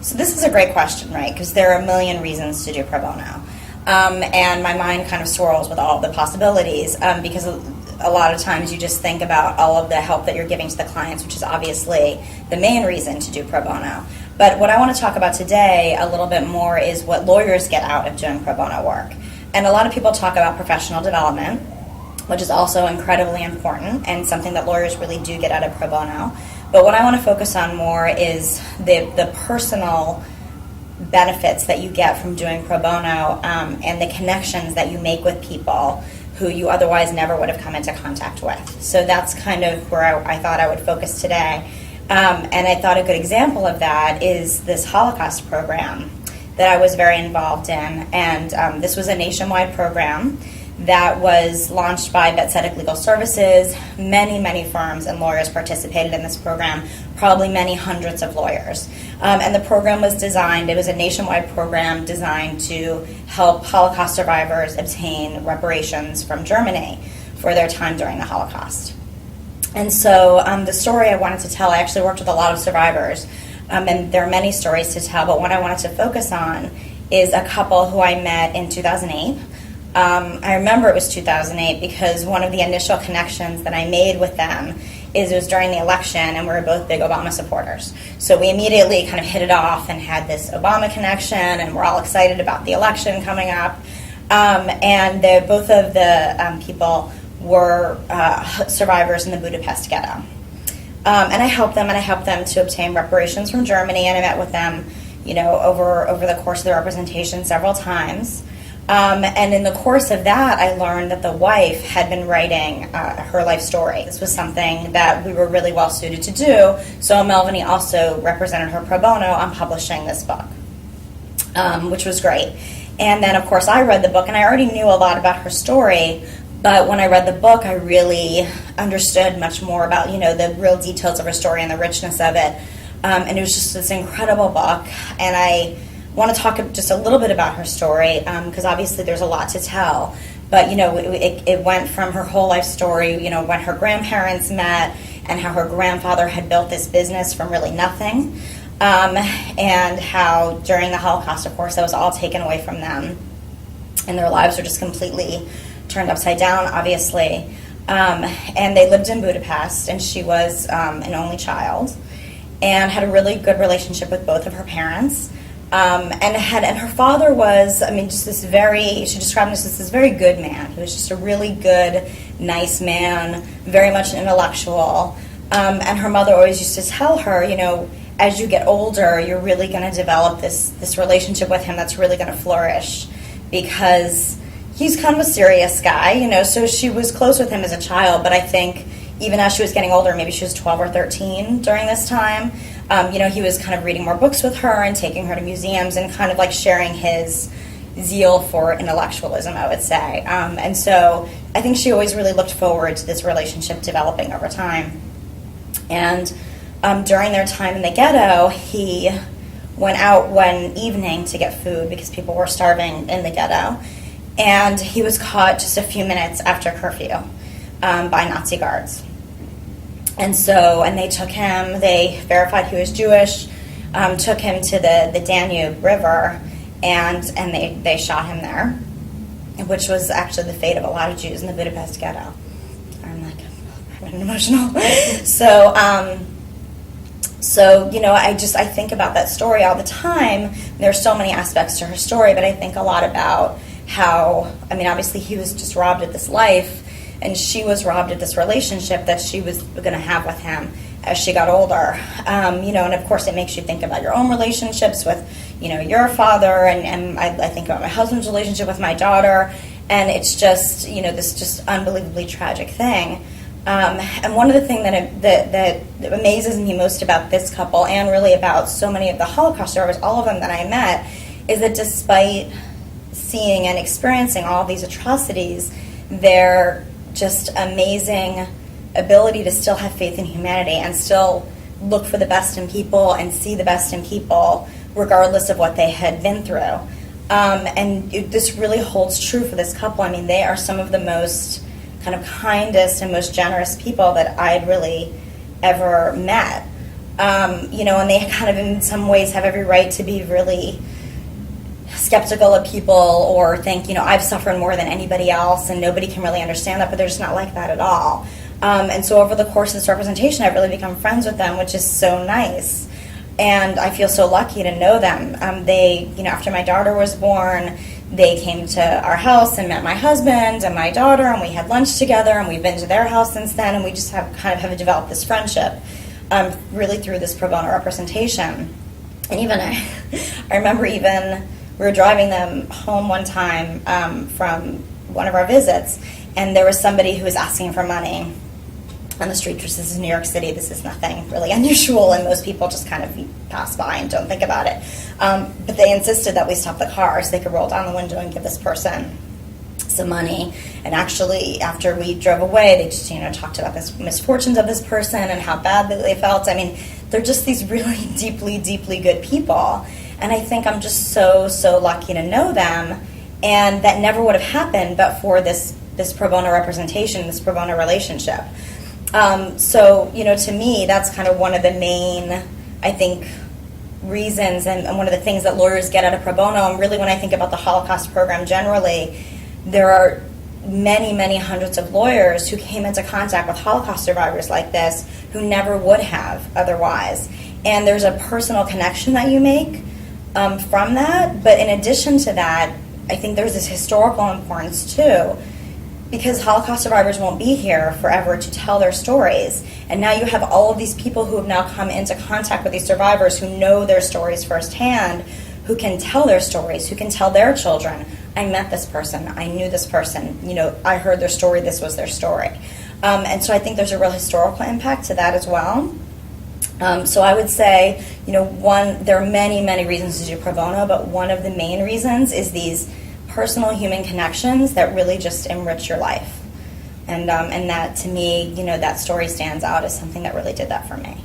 So this is a great question, right? Because there are a million reasons to do pro bono. And my mind kind of swirls with all of the possibilities because a lot of times you just think about all of the help that you're giving to the clients, which is obviously the main reason to do pro bono. But what I want to talk about today a little bit more is what lawyers get out of doing pro bono work. And a lot of people talk about professional development, which is also incredibly important and something that lawyers really do get out of pro bono. But what I want to focus on more is the personal benefits that you get from doing pro bono and the connections that you make with people who you otherwise never would have come into contact with. So that's kind of where I thought I would focus today. And I thought a good example of that is this Holocaust program that I was very involved in. And this was a nationwide program that was launched by Betzedek Legal Services. Many, many firms and lawyers participated in this program, probably many hundreds of lawyers. And the program was designed, it was a nationwide program designed to help Holocaust survivors obtain reparations from Germany for their time during the Holocaust. And so the story I wanted to tell, I actually worked with a lot of survivors, and there are many stories to tell, but what I wanted to focus on is a couple who I met in 2008. I remember it was 2008 because one of the initial connections that I made with them is it was during the election, and we were both big Obama supporters. So we immediately kind of hit it off and had this Obama connection, and we're all excited about the election coming up. And both of the people were survivors in the Budapest ghetto. And I helped them to obtain reparations from Germany, and I met with them, over the course of the representation several times. And in the course of that, I learned that the wife had been writing her life story. This was something that we were really well suited to do, so Melviny also represented her pro bono on publishing this book, which was great. And then, of course, I read the book, and I already knew a lot about her story, but when I read the book, I really understood much more about, the real details of her story and the richness of it. And it was just this incredible book, and I want to talk just a little bit about her story because obviously there's a lot to tell. But, it went from her whole life story, when her grandparents met and how her grandfather had built this business from really nothing, and how during the Holocaust, of course, that was all taken away from them, and their lives were just completely turned upside down, obviously. And they lived in Budapest, and she was an only child and had a really good relationship with both of her parents. And her father was, just this she described him as this very good man. He was just a really good, nice man, very much an intellectual. And her mother always used to tell her, as you get older, you're really going to develop this relationship with him that's really going to flourish because he's kind of a serious guy, so she was close with him as a child, but I think even as she was getting older, maybe she was 12 or 13 during this time, he was kind of reading more books with her and taking her to museums and kind of like sharing his zeal for intellectualism, I would say. And so I think she always really looked forward to this relationship developing over time. And during their time in the ghetto, he went out one evening to get food because people were starving in the ghetto. And he was caught just a few minutes after curfew by Nazi guards. And they took him, they verified he was Jewish, took him to the Danube River, and they shot him there, which was actually the fate of a lot of Jews in the Budapest ghetto. I'm like, I'm emotional. I think about that story all the time. There's so many aspects to her story, but I think a lot about how, obviously he was just robbed of this life, and she was robbed of this relationship that she was going to have with him as she got older. And of course it makes you think about your own relationships with, your father, and I think about my husband's relationship with my daughter, and it's just, this just unbelievably tragic thing. And one of the things that amazes me most about this couple, and really about so many of the Holocaust survivors, all of them that I met, is that despite seeing and experiencing all these atrocities, their just amazing ability to still have faith in humanity and still look for the best in people and see the best in people regardless of what they had been through. This really holds true for this couple. They are some of the most kind of kindest and most generous people that I'd really ever met. And they kind of in some ways have every right to be really skeptical of people or think, I've suffered more than anybody else and nobody can really understand that, but they're just not like that at all. And so over the course of this representation, I've really become friends with them, which is so nice. And I feel so lucky to know them. They, after my daughter was born, they came to our house and met my husband and my daughter, and we had lunch together, and we've been to their house since then, and we just have developed this friendship really through this pro bono representation. And even I remember we were driving them home one time from one of our visits, and there was somebody who was asking for money on the street. This is New York City. This is nothing really unusual, and most people just kind of pass by and don't think about it. But they insisted that we stop the car so they could roll down the window and give this person some money. And actually, after we drove away, they just talked about the misfortunes of this person and how bad they felt. I mean, they're just these really deeply, deeply good people. And I think I'm just so, so lucky to know them. And that never would have happened but for this pro bono representation, this pro bono relationship. So, to me, that's kind of one of the main, I think, reasons and one of the things that lawyers get out of pro bono. And really, when I think about the Holocaust program generally, there are many, many hundreds of lawyers who came into contact with Holocaust survivors like this who never would have otherwise. And there's a personal connection that you make from that. But in addition to that, I think there's this historical importance too, because Holocaust survivors won't be here forever to tell their stories. And now you have all of these people who have now come into contact with these survivors who know their stories firsthand, who can tell their stories, who can tell their children, I met this person, I knew this person, I heard their story, this was their story. And so I think there's a real historical impact to that as well. So I would say, there are many, many reasons to do pro bono, but one of the main reasons is these personal human connections that really just enrich your life. And that, to me, that story stands out as something that really did that for me.